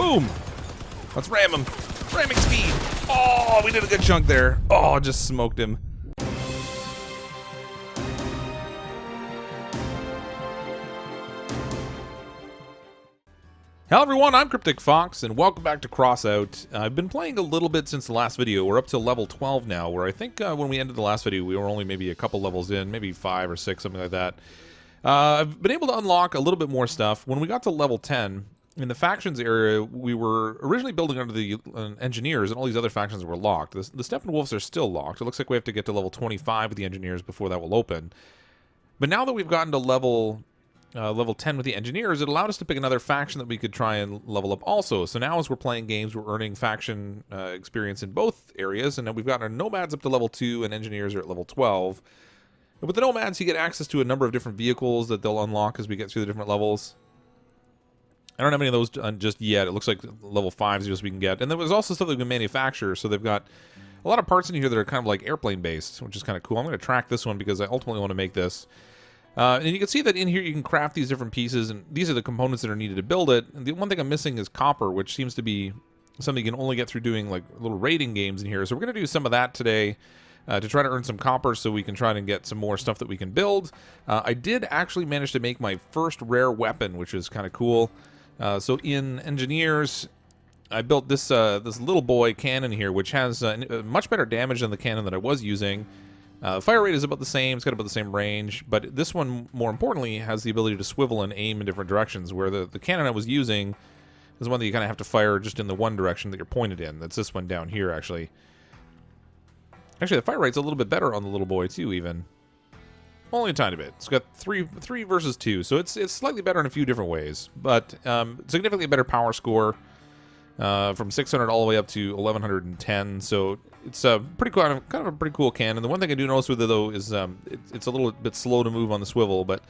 Boom! Let's ram him. Ramming speed. Oh, we did a good chunk there. Oh, just smoked him. Hello everyone, I'm CrypticFox, and welcome back to Crossout. I've been playing a little bit since the last video. We're up to level 12 now, where I think when we ended the last video, we were only maybe a couple levels in, maybe 5 or 6, something like that. I've been able to unlock a little bit more stuff. When we got to level 10, in the factions area, we were originally building under the engineers, and all these other factions were locked. The Steppenwolves are still locked. It looks like we have to get to level 25 with the engineers before that will open. But now that we've gotten to level 10 with the engineers, it allowed us to pick another faction that we could try and level up also. So now as we're playing games, we're earning faction experience in both areas, and then we've gotten our nomads up to level 2 and engineers are at level 12. And with the nomads, you get access to a number of different vehicles that they'll unlock as we get through the different levels. I don't have any of those done just yet. It looks like level 5 is just we can get. And there was also stuff that we can manufacture, so they've got a lot of parts in here that are kind of like airplane based, which is kind of cool. I'm going to track this one because I ultimately want to make this. And you can see that in here you can craft these different pieces, and these are the components that are needed to build it. And the one thing I'm missing is copper, which seems to be something you can only get through doing like little raiding games in here. So we're going to do some of that today to try to earn some copper so we can try and get some more stuff that we can build. I did actually manage to make my first rare weapon, which is kind of cool. So in engineers, I built this this little boy cannon here, which has much better damage than the cannon that I was using. Fire rate is about the same, it's got about the same range, but this one, more importantly, has the ability to swivel and aim in different directions, where the cannon I was using is one that you kind of have to fire just in the one direction that you're pointed in. That's this one down here, actually. Actually, the fire rate's a little bit better on the little boy, too, even. Only a tiny bit. It's got 3 versus 2, so it's slightly better in a few different ways, but significantly better power score. From 600 all the way up to 1110, so it's pretty cool, kind of a pretty cool cannon. The one thing I do notice with it though is it's a little bit slow to move on the swivel, but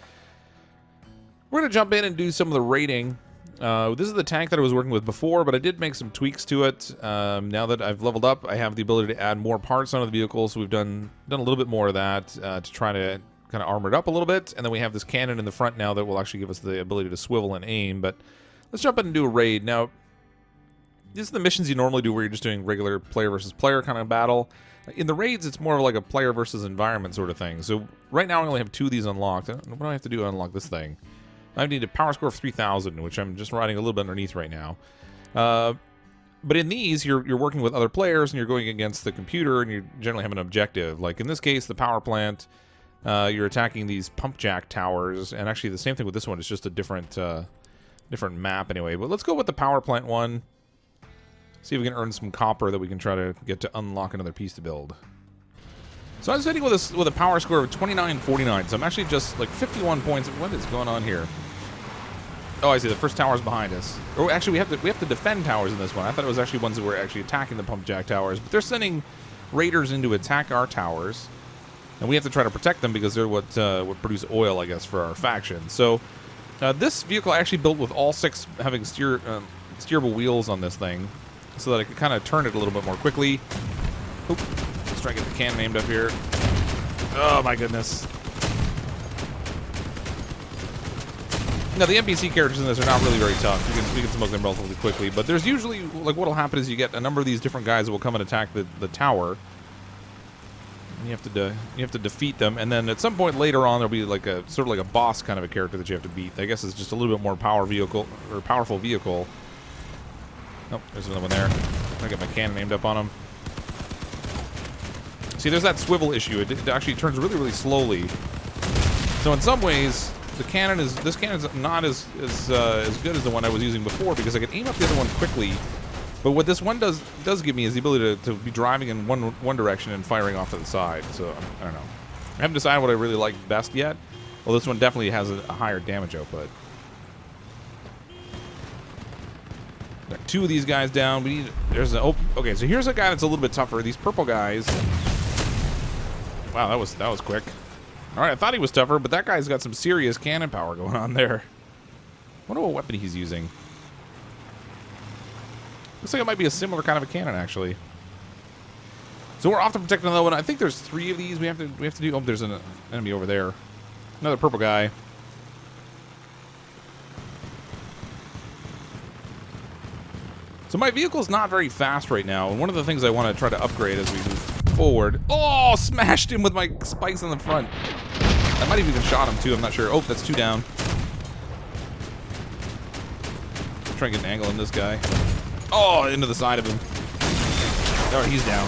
we're gonna jump in and do some of the raiding. This is the tank that I was working with before, but I did make some tweaks to it. Now that I've leveled up, I have the ability to add more parts onto the vehicle, so we've done a little bit more of that to try to kind of armor it up a little bit, and then we have this cannon in the front now that will actually give us the ability to swivel and aim. But let's jump in and do a raid now. These are the missions you normally do where you're just doing regular player versus player kind of battle. In the raids, it's more of like a player versus environment sort of thing. So right now I only have 2 of these unlocked. What do I have to do to unlock this thing? I need a power score of 3,000, which I'm just riding a little bit underneath right now. But in these, you're working with other players and you're going against the computer and you generally have an objective. Like in this case, the power plant, you're attacking these pump jack towers. And actually the same thing with this one. It's just a different map anyway. But let's go with the power plant one. See if we can earn some copper that we can try to get to unlock another piece to build. So I was hitting with a power score of 2949. So I'm actually just like 51 points. What is going on here? Oh, I see. The first tower's behind us. Or actually, we have to defend towers in this one. I thought it was actually ones that were actually attacking the pump jack towers, but they're sending raiders in to attack our towers, and we have to try to protect them because they're what produce oil, I guess, for our faction. So this vehicle I actually built with all 6 having steerable wheels on this thing, so that I could kind of turn it a little bit more quickly. Oop. Let's try to get the cannon aimed up here. Oh my goodness. Now the NPC characters in this are not really very tough. We can smoke them relatively quickly, but there's usually, like, what'll happen is you get a number of these different guys that will come and attack the tower. And you have to defeat them, and then at some point later on there'll be like a sort of like a boss kind of a character that you have to beat. I guess it's just a little bit more powerful vehicle. Oh, there's another one there. I get my cannon aimed up on him. See, there's that swivel issue. It actually turns really, really slowly. So in some ways, this cannon is not as good as the one I was using before because I can aim up the other one quickly. But what this one does give me is the ability to be driving in one direction and firing off to the side. So I don't know. I haven't decided what I really like best yet. Well, this one definitely has a higher damage output. Got 2 of these guys down. We need. There's an. Oh, okay. So here's a guy that's a little bit tougher. These purple guys. Wow, that was quick. All right, I thought he was tougher, but that guy's got some serious cannon power going on there. I wonder what weapon he's using. Looks like it might be a similar kind of a cannon, actually. So we're off to protect another one. I think there's 3 of these we have to do. Oh, there's an enemy over there. Another purple guy. So my vehicle's not very fast right now, and one of the things I want to try to upgrade as we move forward... Oh, smashed him with my spikes on the front. I might have even shot him, too. I'm not sure. Oh, that's 2 down. Try and get an angle on this guy. Oh, into the side of him. Oh, he's down.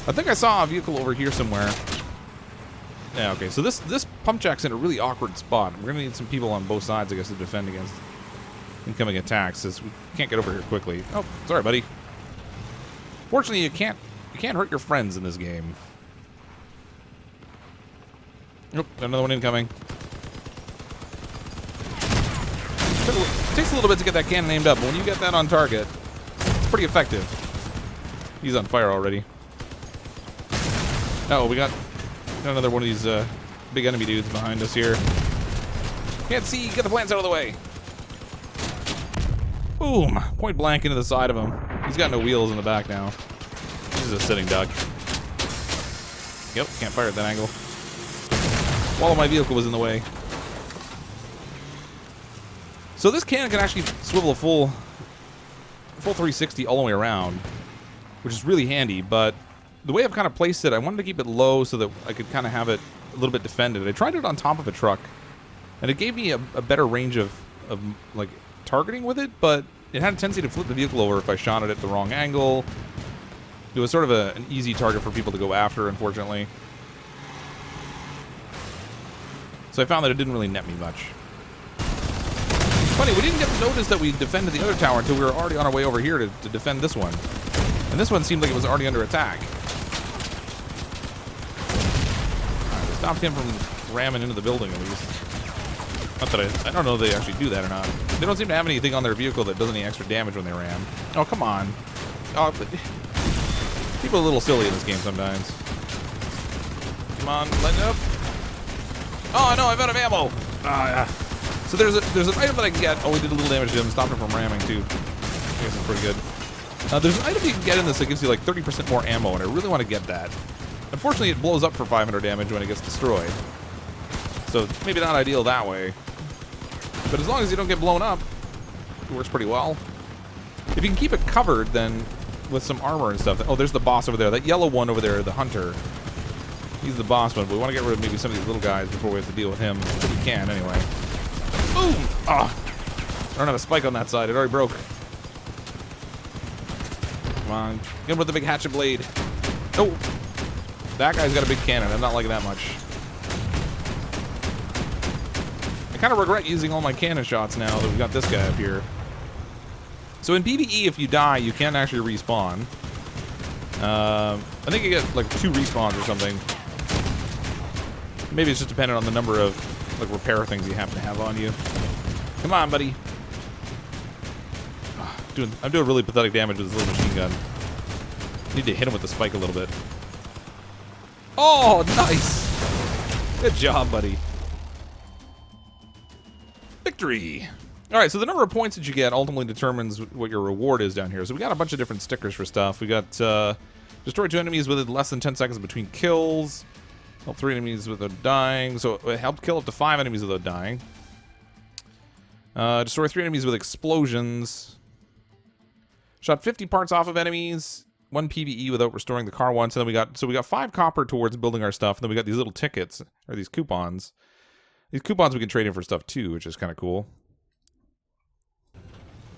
I think I saw a vehicle over here somewhere. Yeah, okay. So this pump jack's in a really awkward spot. We're going to need some people on both sides, I guess, to defend against incoming attacks, since we can't get over here quickly. Oh, sorry, buddy. Fortunately, you can't hurt your friends in this game. Nope, another one incoming. It takes a little bit to get that cannon aimed up, but when you get that on target, it's pretty effective. He's on fire already. Oh, we got another one of these big enemy dudes behind us here. Can't see. Get the plants out of the way. Boom. Point blank into the side of him. He's got no wheels in the back now. He's a sitting duck. Yep, can't fire at that angle. While my vehicle was in the way. So this cannon can actually swivel a full 360 all the way around, which is really handy, but the way I've kind of placed it, I wanted to keep it low so that I could kind of have it a little bit defended. I tried it on top of a truck, and it gave me a better range of like targeting with it, but it had a tendency to flip the vehicle over if I shot it at the wrong angle. It was sort of an easy target for people to go after, unfortunately. So I found that it didn't really net me much. Funny, we didn't get to notice that we defended the other tower until we were already on our way over here to defend this one. And this one seemed like it was already under attack. Right, we stopped him from ramming into the building at least. Not that I don't know if they actually do that or not. They don't seem to have anything on their vehicle that does any extra damage when they ram. Oh, come on. Oh, but people are a little silly in this game sometimes. Come on, lighten up. Oh no, I'm out of ammo. Yeah. So there's an item that I can get. Oh, we did a little damage to him. Stopped him from ramming too. I guess it's pretty good. There's an item you can get in this that gives you like 30% more ammo, and I really want to get that. Unfortunately, it blows up for 500 damage when it gets destroyed. So maybe not ideal that way. But as long as you don't get blown up, it works pretty well. If you can keep it covered, then with some armor and stuff. Oh, there's the boss over there. That yellow one over there, the hunter. He's the boss one, but we want to get rid of maybe some of these little guys before we have to deal with him. If we can, anyway. Boom! Ah! I don't have a spike on that side. It already broke. Come on. Get him with the big hatchet blade. Oh! That guy's got a big cannon. I'm not liking that much. I kind of regret using all my cannon shots now that we got this guy up here. So in PvE, if you die, you can't actually respawn. I think you get like 2 respawns or something. Maybe it's just dependent on the number of like repair things you happen to have on you. Come on, buddy. I'm doing really pathetic damage with this little machine gun. Need to hit him with the spike a little bit. Oh, nice! Good job, buddy. Victory! Alright, so the number of points that you get ultimately determines what your reward is down here. So we got a bunch of different stickers for stuff. We got destroy 2 enemies within less than 10 seconds between kills. Help 3 enemies without dying. So it helped kill up to 5 enemies without dying. Destroy 3 enemies with explosions. Shot 50 parts off of enemies. 1 PvE without restoring the car once. And then we got 5 copper towards building our stuff. And then we got these little tickets, or these coupons. These coupons we can trade in for stuff too, which is kind of cool.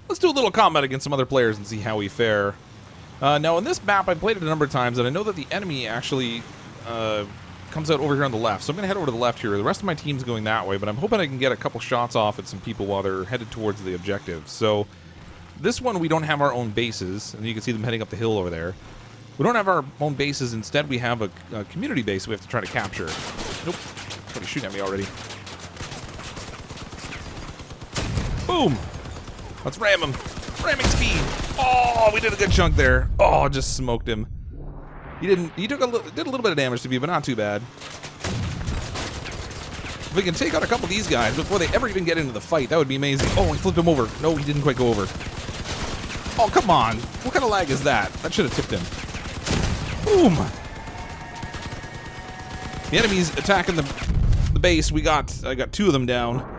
Let's do a little combat against some other players and see how we fare. Now, in this map, I played it a number of times, and I know that the enemy actually comes out over here on the left. So I'm going to head over to the left here. The rest of my team's going that way, but I'm hoping I can get a couple shots off at some people while they're headed towards the objective. So this one, we don't have our own bases, and you can see them heading up the hill over there. We don't have our own bases. Instead, we have a community base we have to try to capture. Nope. Somebody's shooting at me already. Boom! Let's ram him. Ramming speed. Oh, we did a good chunk there. Oh, just smoked him. He did a little bit of damage to me, but not too bad. If we can take out a couple of these guys before they ever even get into the fight, that would be amazing. Oh, he flipped him over. No, he didn't quite go over. Oh, come on. What kind of lag is that? That should have tipped him. Boom. The enemy's attacking the base. I got 2 of them down.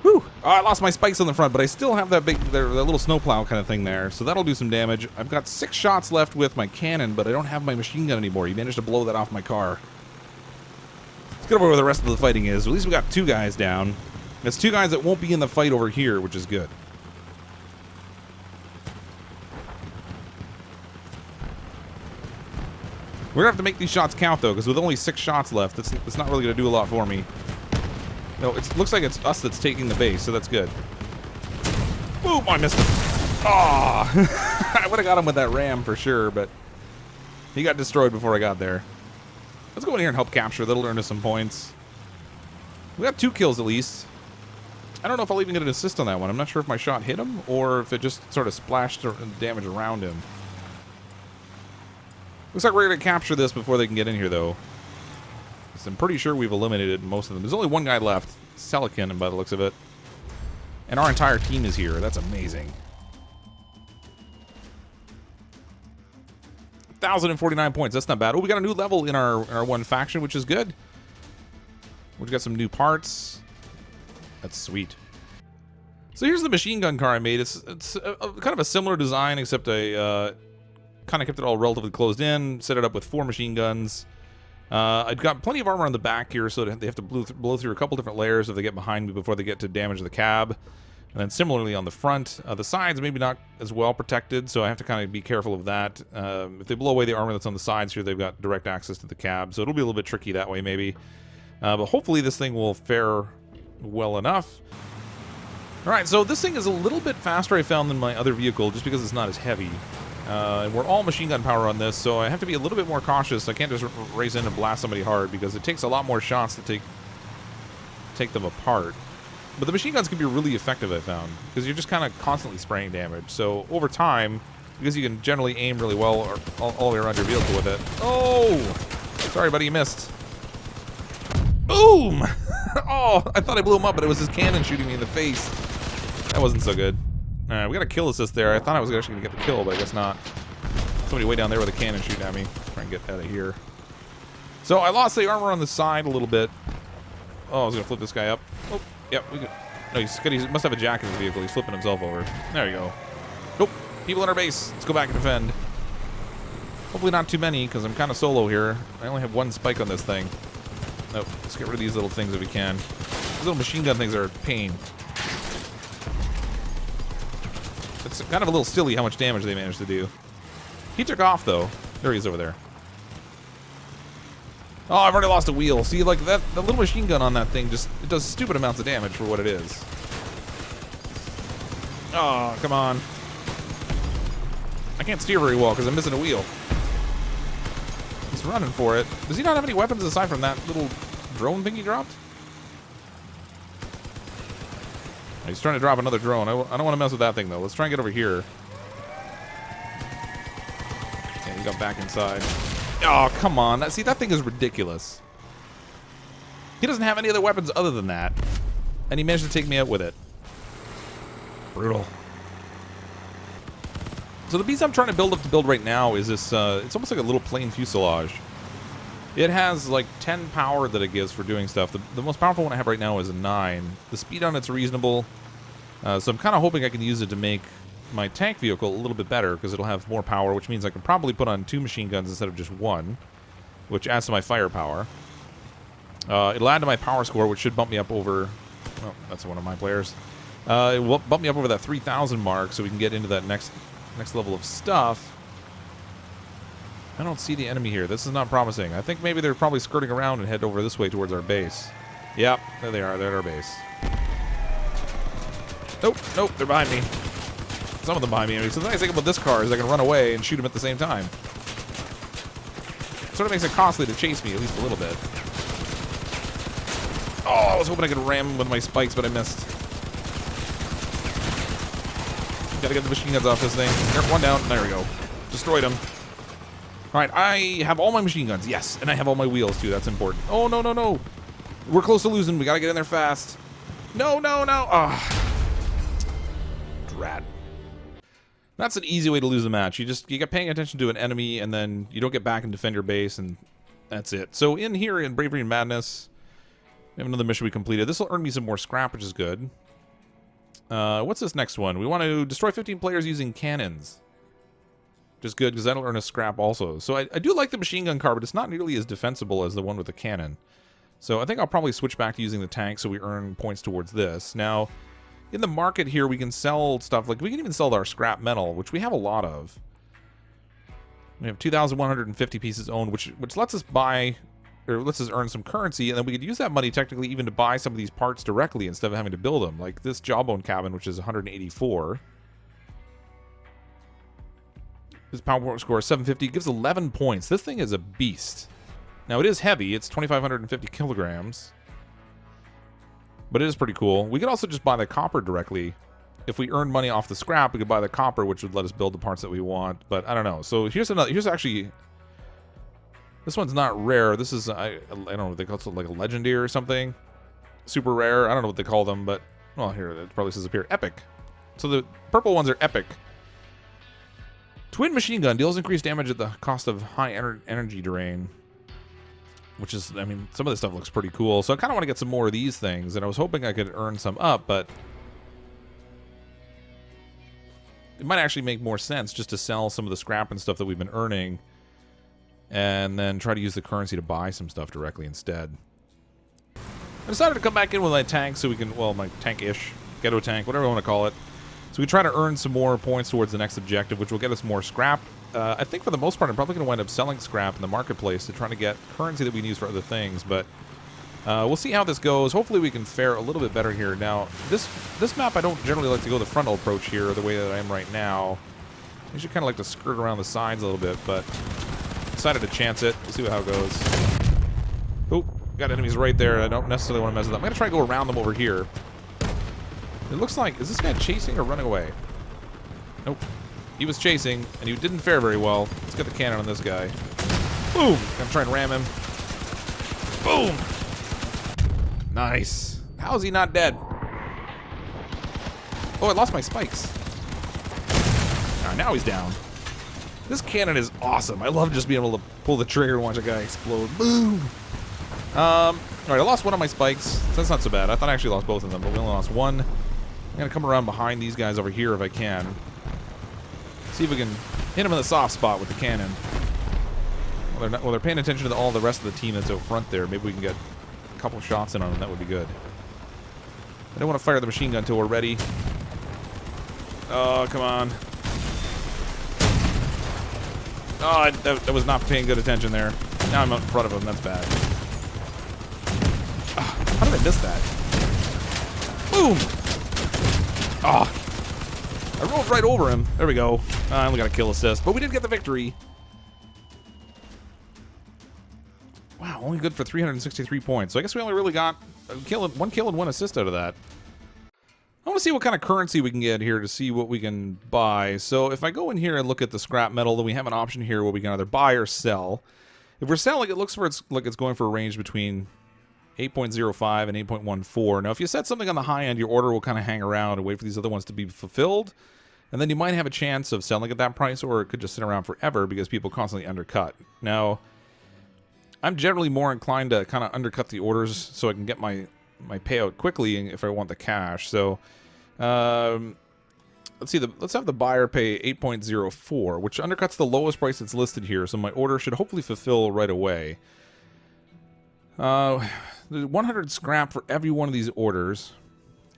Whew. Oh, I lost my spikes on the front, but I still have that that little snowplow kind of thing there, so that'll do some damage. I've got 6 shots left with my cannon, but I don't have my machine gun anymore. He managed to blow that off my car. Let's get over where the rest of the fighting is. At least we got 2 guys down. There's 2 guys that won't be in the fight over here, which is good. We're gonna have to make these shots count, though, because with only 6 shots left, it's not really gonna do a lot for me. No, it looks like it's us that's taking the base, so that's good. Boom! I missed him. Ah! I would have got him with that ram for sure, but he got destroyed before I got there. Let's go in here and help capture. That'll earn us some points. We got 2 kills at least. I don't know if I'll even get an assist on that one. I'm not sure if my shot hit him or if it just sort of splashed damage around him. Looks like we're going to capture this before they can get in here, though. I'm pretty sure we've eliminated most of them. There's only 1 guy left, Selikin, by the looks of it. And our entire team is here. That's amazing. 1,049 points. That's not bad. Oh, we got a new level in our one faction, which is good. We've got some new parts. That's sweet. So here's the machine gun car I made. It's kind of a similar design, except I kind of kept it all relatively closed in. Set it up with 4 machine guns. I've got plenty of armor on the back here, so they have to blow through a couple different layers if they get behind me before they get to damage the cab. And then similarly on the front, the sides maybe not as well protected, so I have to kind of be careful of that. If they blow away the armor that's on the sides here, they've got direct access to the cab, so it'll be a little bit tricky that way maybe. But hopefully this thing will fare well enough. Alright, so this thing is a little bit faster, I found, than my other vehicle, just because it's not as heavy. And we're all machine gun power on this, so I have to be a little bit more cautious. I can't just race in and blast somebody hard, because it takes a lot more shots to take them apart. But the machine guns can be really effective, I found, because you're just kind of constantly spraying damage. So over time, because you can generally aim really well or all the way around your vehicle with it. Oh! Sorry, buddy, you missed. Boom! Oh, I thought I blew him up, but it was his cannon shooting me in the face. That wasn't so good. Alright, we got a kill assist there. I thought I was actually going to get the kill, but I guess not. Somebody way down there with a cannon shooting at me. Try and get out of here. So I lost the armor on the side a little bit. Oh, I was going to flip this guy up. Oh, yep. No, he must have a jack in his vehicle. He's flipping himself over. There you go. Nope. People in our base. Let's go back and defend. Hopefully not too many, because I'm kind of solo here. I only have 1 spike on this thing. Nope. Let's get rid of these little things if we can. These little machine gun things are a pain. It's kind of a little silly how much damage they managed to do. He took off, though. There he is over there. Oh, I've already lost a wheel. See, like, the little machine gun on that thing it does stupid amounts of damage for what it is. Oh, come on. I can't steer very well because I'm missing a wheel. He's running for it. Does he not have any weapons aside from that little drone thing he dropped? He's trying to drop another drone. I don't want to mess with that thing, though. Let's try and get over here. Yeah, he got back inside. Oh, come on. See, that thing is ridiculous. He doesn't have any other weapons other than that. And he managed to take me out with it. Brutal. So the piece I'm trying to build up to build right now is this, it's almost like a little plain fuselage. It has like 10 power that it gives for doing stuff. The most powerful one I have right now is a 9. The speed on it's reasonable. So I'm kind of hoping I can use it to make my tank vehicle a little bit better, because it'll have more power, which means I can probably put on 2 machine guns instead of just 1, which adds to my firepower. It'll add to my power score, which should bump me up over... Oh, that's one of my players. It will bump me up over that 3,000 mark, so we can get into that next level of stuff. I don't see the enemy here. This is not promising. I think maybe they're probably skirting around and head over this way towards our base. Yep, there they are. They're at our base. Nope, nope, they're behind me. Some of them behind me. So the nice thing about this car is I can run away and shoot them at the same time. Sort of makes it costly to chase me, at least a little bit. Oh, I was hoping I could ram him with my spikes, but I missed. Gotta get the machine guns off this thing. There, one down. There we go. Destroyed him. Alright, I have all my machine guns. Yes, and I have all my wheels, too. That's important. Oh, no, no, no. We're close to losing. We gotta get in there fast. No, no, no. Ah. Drat. That's an easy way to lose a match. You get paying attention to an enemy, and then you don't get back and defend your base, and that's it. So in here, in Bravery and Madness, we have another mission we completed. This will earn me some more scrap, which is good. What's this next one? We want to destroy 15 players using cannons. Just good, because that'll earn us scrap also. So I do like the machine gun car, but it's not nearly as defensible as the one with the cannon. So I think I'll probably switch back to using the tank so we earn points towards this. Now, in the market here, we can sell stuff. Like, we can even sell our scrap metal, which we have a lot of. We have 2,150 pieces owned, which lets us buy, or lets us earn some currency, and then we could use that money technically even to buy some of these parts directly instead of having to build them. Like this jawbone cabin, which is 184. His power score is 750. Gives 11 points. This thing is a beast. Now, it is heavy. It's 2,550 kilograms. But it is pretty cool. We could also just buy the copper directly. If we earn money off the scrap, we could buy the copper, which would let us build the parts that we want. But I don't know. So here's another. Here's actually. This one's not rare. This is, I don't know what they call it, like a legendary or something. Super rare. I don't know what they call them, but, well, here, it probably says up here. Epic. So the purple ones are epic. Twin machine gun deals increased damage at the cost of high energy drain. Which is, I mean, some of this stuff looks pretty cool. So I kind of want to get some more of these things. And I was hoping I could earn some up, but it might actually make more sense just to sell some of the scrap and stuff that we've been earning. And then try to use the currency to buy some stuff directly instead. I decided to come back in with my tank so we can, well, my tank-ish, ghetto tank, whatever you want to call it. So we try to earn some more points towards the next objective, which will get us more scrap. I think for the most part, I'm probably going to wind up selling scrap in the marketplace to try to get currency that we can use for other things. But we'll see how this goes. Hopefully we can fare a little bit better here. Now, this map, I don't generally like to go the frontal approach here the way that I am right now. I should kind of like to skirt around the sides a little bit, but decided to chance it. We'll see how it goes. Oh, got enemies right there. I don't necessarily want to mess with them. I'm going to try to go around them over here. It looks like, is this guy chasing or running away? Nope. He was chasing, and he didn't fare very well. Let's get the cannon on this guy. Boom! Gonna try and ram him. Boom! Nice. How is he not dead? Oh, I lost my spikes. Now he's down. This cannon is awesome. I love just being able to pull the trigger and watch a guy explode. Boom! Alright, I lost one of my spikes. So that's not so bad. I thought I actually lost both of them, but we only lost one. I'm gonna come around behind these guys over here if I can. See if we can hit them in the soft spot with the cannon. Well, they're paying attention to all the rest of the team that's out front there. Maybe we can get a couple shots in on them. That would be good. I don't want to fire the machine gun until we're ready. Oh, come on. Oh, that was not paying good attention there. Now I'm out in front of him. That's bad. Oh, how did I miss that? Boom! Oh, I rolled right over him. There we go. I only got a kill assist, but we did get the victory. Wow, only good for 363 points. So I guess we only really got one kill and one assist out of that. I want to see what kind of currency we can get here to see what we can buy. So if I go in here and look at the scrap metal, then we have an option here where we can either buy or sell. If we're selling, it looks like it's going for a range between 8.05 and 8.14. Now, if you set something on the high end, your order will kind of hang around and wait for these other ones to be fulfilled. And then you might have a chance of selling at that price, or it could just sit around forever because people constantly undercut. Now, I'm generally more inclined to kind of undercut the orders so I can get my payout quickly if I want the cash. So, let's see. Let's have the buyer pay 8.04, which undercuts the lowest price that's listed here. So my order should hopefully fulfill right away. There's 100 scrap for every one of these orders.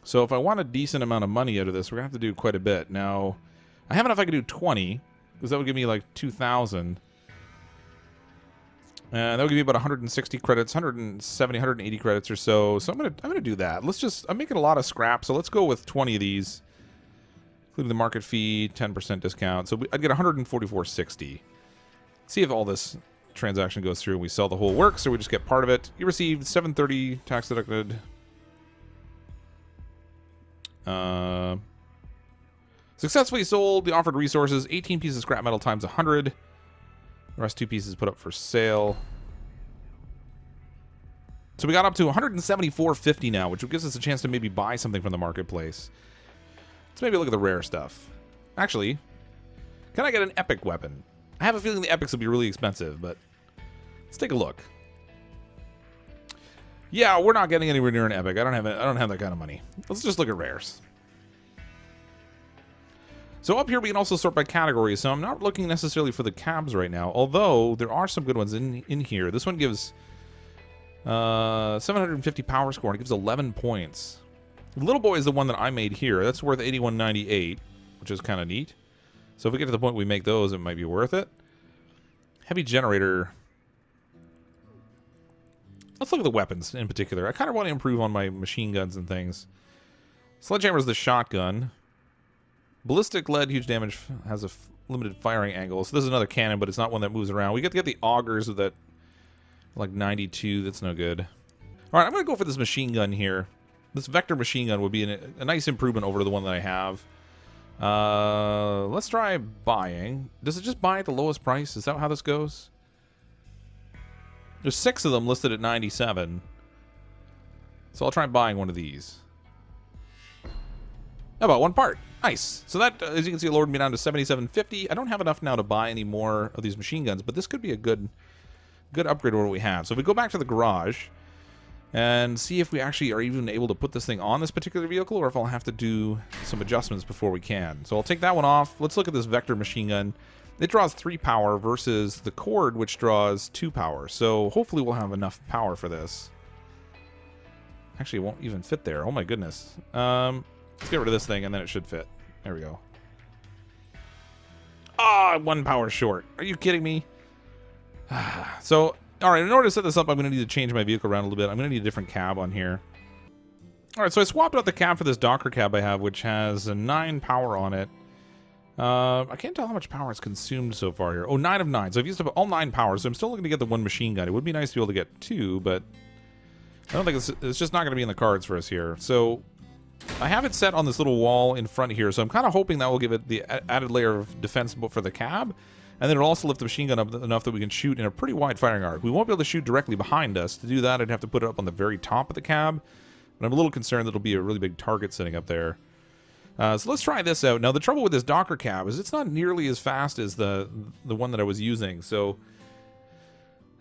So if I want a decent amount of money out of this, we're going to have to do quite a bit. Now, I have enough I could do 20, because that would give me like 2,000. And that would give me about 160 credits, 170, 180 credits or so. So I'm gonna do that. I'm making a lot of scrap, so let's go with 20 of these, including the market fee, 10% discount. So I'd get 144.60. See if all this transaction goes through and we sell the whole works, or we just get part of it. You received 730 tax deducted. Successfully sold the offered resources, 18 pieces of scrap metal times 100. The rest 2 pieces put up for sale. So we got up to 174.50 now, which gives us a chance to maybe buy something from the marketplace. Let's maybe look at the rare stuff. Actually, can I get an epic weapon? I have a feeling the epics will be really expensive, but let's take a look. Yeah, we're not getting anywhere near an epic. I don't have that kind of money. Let's just look at rares. So up here we can also sort by category, so I'm not looking necessarily for the cabs right now, although there are some good ones in here. This one gives 750 power score, and it gives 11 points. Little Boy is the one that I made here. That's worth 81.98, which is kind of neat. So if we get to the point we make those, it might be worth it. Heavy Generator. Let's look at the weapons in particular. I kind of want to improve on my machine guns and things. Sledgehammer is the shotgun. Ballistic Lead, huge damage, has a limited firing angle. So this is another cannon, but it's not one that moves around. We get to get the augers with that, like 92. That's no good. All right, I'm going to go for this machine gun here. This Vector machine gun would be a nice improvement over the one that I have. Let's try buying. Does it just buy at the lowest price? Is that how this goes? There's 6 of them listed at 97. So I'll try buying one of these. How about one part? Nice. So that, as you can see, lowered me down to 77.50. I don't have enough now to buy any more of these machine guns, but this could be a good upgrade over what we have. So if we go back to the garage and see if we actually are even able to put this thing on this particular vehicle, or if I'll have to do some adjustments before we can. So I'll take that one off. Let's look at this Vector machine gun. It draws 3 power versus the Cord, which draws 2 power. So hopefully we'll have enough power for this. Actually, it won't even fit there. Oh my goodness. Let's get rid of this thing, and then it should fit. There we go. Ah, 1 power short. Are you kidding me? So, all right, in order to set this up, I'm going to need to change my vehicle around a little bit. I'm going to need a different cab on here. All right, so I swapped out the cab for this Docker cab I have, which has a 9 power on it. I can't tell how much power it's consumed so far here. Oh, 9 of 9. So I've used up all 9 powers. So I'm still looking to get the 1 machine gun. It would be nice to be able to get 2, but I don't think it's just not going to be in the cards for us here. So I have it set on this little wall in front here, so I'm kind of hoping that will give it the added layer of defense for the cab, and then it'll also lift the machine gun up enough that we can shoot in a pretty wide firing arc. We won't be able to shoot directly behind us. To do that, I'd have to put it up on the very top of the cab, but I'm a little concerned that it'll be a really big target sitting up there. So let's try this out. Now, the trouble with this Docker cab is it's not nearly as fast as the one that I was using, so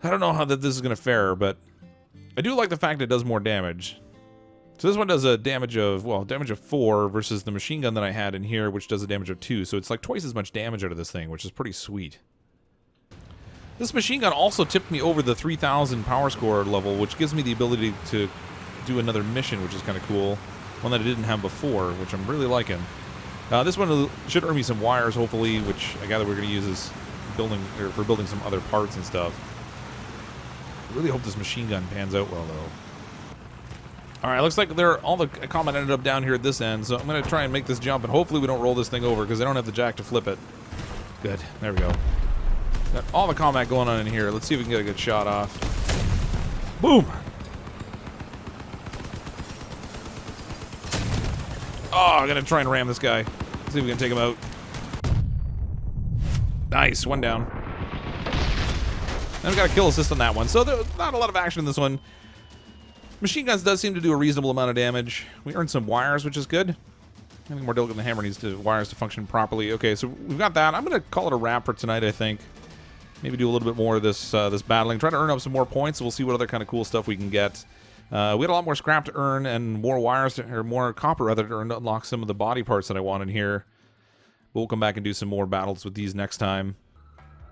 I don't know how this is going to fare, but I do like the fact it does more damage. So this one does a damage of 4 versus the machine gun that I had in here, which does a damage of 2. So it's like twice as much damage out of this thing, which is pretty sweet. This machine gun also tipped me over the 3,000 power score level, which gives me the ability to do another mission, which is kind of cool. One that I didn't have before, which I'm really liking. This one should earn me some wires, hopefully, which I gather we're going to use as for building some other parts and stuff. I really hope this machine gun pans out well, though. All right, looks like all the combat ended up down here at this end, so I'm going to try and make this jump, and hopefully we don't roll this thing over, because I don't have the jack to flip it. Good. There we go. Got all the combat going on in here. Let's see if we can get a good shot off. Boom! Oh, I'm going to try and ram this guy. See if we can take him out. Nice. One down. And we got a kill assist on that one, so there's not a lot of action in this one. Machine guns does seem to do a reasonable amount of damage. We earned some wires, which is good. I think more delicate than the hammer needs wires to function properly. Okay, so we've got that. I'm going to call it a wrap for tonight, I think. Maybe do a little bit more of this battling. Try to earn up some more points. We'll see what other kind of cool stuff we can get. We had a lot more scrap to earn and more wires, or more copper rather, to earn to unlock some of the body parts that I wanted here. But we'll come back and do some more battles with these next time.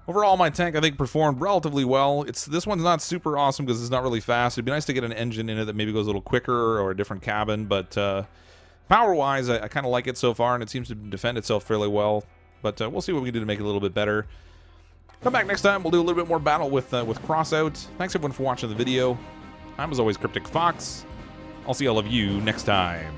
Overall, my tank, I think, performed relatively well. This one's not super awesome because it's not really fast. It'd be nice to get an engine in it that maybe goes a little quicker, or a different cabin, but power-wise, I kind of like it so far, and it seems to defend itself fairly well. But we'll see what we can do to make it a little bit better. Come back next time. We'll do a little bit more battle with Crossout. Thanks, everyone, for watching the video. I'm, as always, CrypticFox. I'll see all of you next time.